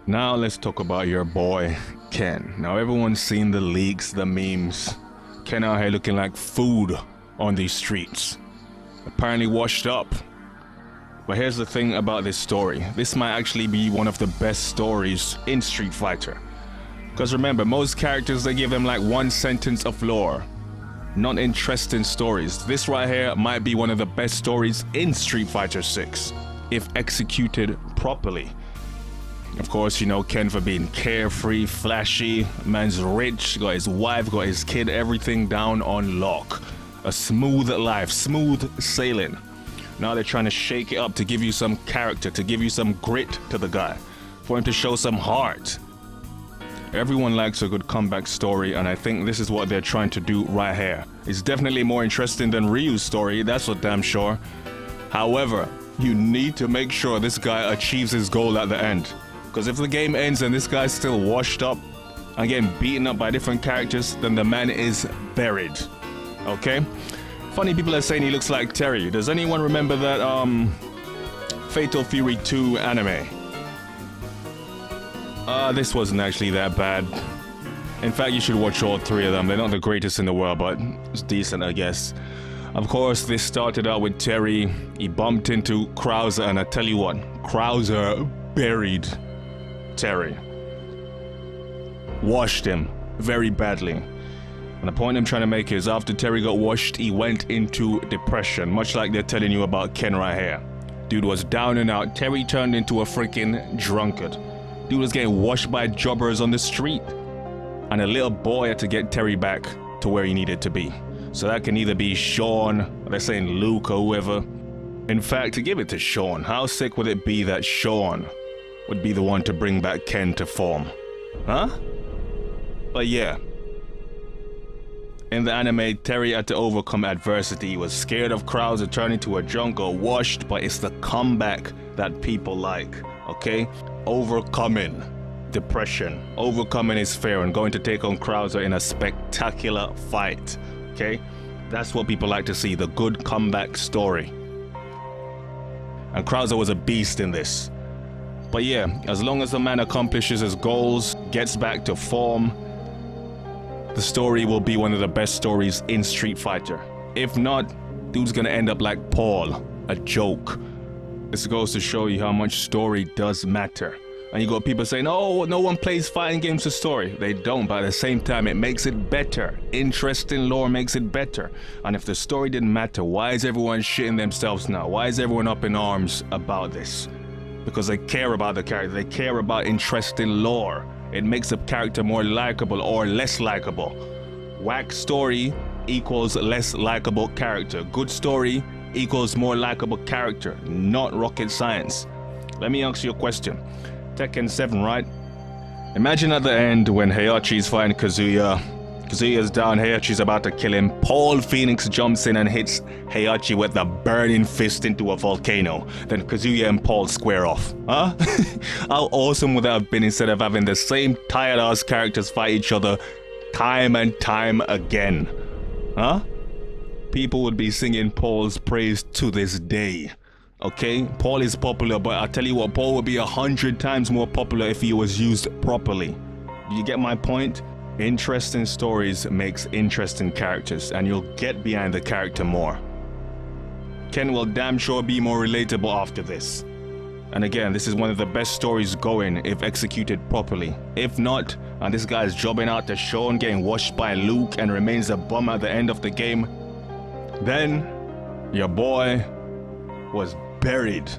Now let's talk about your boy, Ken. Now everyone's seen the leaks, the memes. Ken out here looking like food on these streets. Apparently washed up. But here's the thing about this story. This might actually be one of the best stories in Street Fighter. Because remember, most characters, they give them like one sentence of lore. Not interesting stories. This right here might be one of the best stories in Street Fighter 6, if executed properly. Of course, you know Ken for being carefree, flashy, man's rich, got his wife, got his kid, everything down on lock. A smooth life, smooth sailing. Now they're trying to shake it up to give you some character, to give you some grit to the guy, for him to show some heart. Everyone likes a good comeback story, and I think this is what they're trying to do right here. It's definitely more interesting than Ryu's story, that's for damn sure. However, you need to make sure this guy achieves his goal at the end. Because if the game ends and this guy's still washed up and getting beaten up by different characters, then the man is buried. Okay? Funny people are saying he looks like Terry. Does anyone remember that Fatal Fury 2 anime? This wasn't actually that bad. In fact, you should watch all three of them. They're not the greatest in the world, but it's decent, I guess. Of course, this started out with Terry. He bumped into Krauser, and I tell you what, Krauser buried Terry. Washed him very badly. And the point I'm trying to make is after Terry got washed, he went into depression, much like they're telling you about Ken right here. Dude was down and out. Terry turned into a freaking drunkard. Dude was getting washed by jobbers on the street. And a little boy had to get Terry back to where he needed to be. So that can either be Sean, they're saying Luke or whoever. In fact, to give it to Sean, how sick would it be that Sean would be the one to bring back Ken to form? Huh? But yeah. In the anime, Terry had to overcome adversity. He was scared of crowds, turning to a drunk or washed, but it's the comeback that people like, okay? Overcoming depression, overcoming his fear, and going to take on Krauser in a spectacular fight, okay? That's what people like to see, the good comeback story. And Krauser was a beast in this. But yeah, as long as the man accomplishes his goals, gets back to form, the story will be one of the best stories in Street Fighter. If not, dude's gonna end up like Paul, a joke. This goes to show you how much story does matter. And you got people saying, oh, no one plays fighting games for story. They don't, but at the same time, it makes it better. Interesting lore makes it better. And if the story didn't matter, why is everyone shitting themselves now? Why is everyone up in arms about this? Because they care about the character. They care about interesting lore. It makes the character more likable or less likable. Whack story equals less likable character. Good story equals more likable character. Not rocket science. Let me ask you a question. Tekken 7, right? Imagine at the end when Heihachi's fighting Kazuya. Kazuya's down, Heihachi's about to kill him. Paul Phoenix jumps in and hits Heihachi with the burning fist into a volcano. Then Kazuya and Paul square off. Huh? How awesome would that have been instead of having the same tired-ass characters fight each other time and time again? Huh? People would be singing Paul's praise to this day. Okay, Paul is popular, but I tell you what, Paul would be 100 times more popular if he was used properly. Do you get my point? Interesting stories makes interesting characters, and you'll get behind the character more. Ken will damn sure be more relatable after this. And again, this is one of the best stories going if executed properly. If not, and this guy's jobbing out to Sean, getting washed by Luke, and remains a bum at the end of the game, then your boy was buried.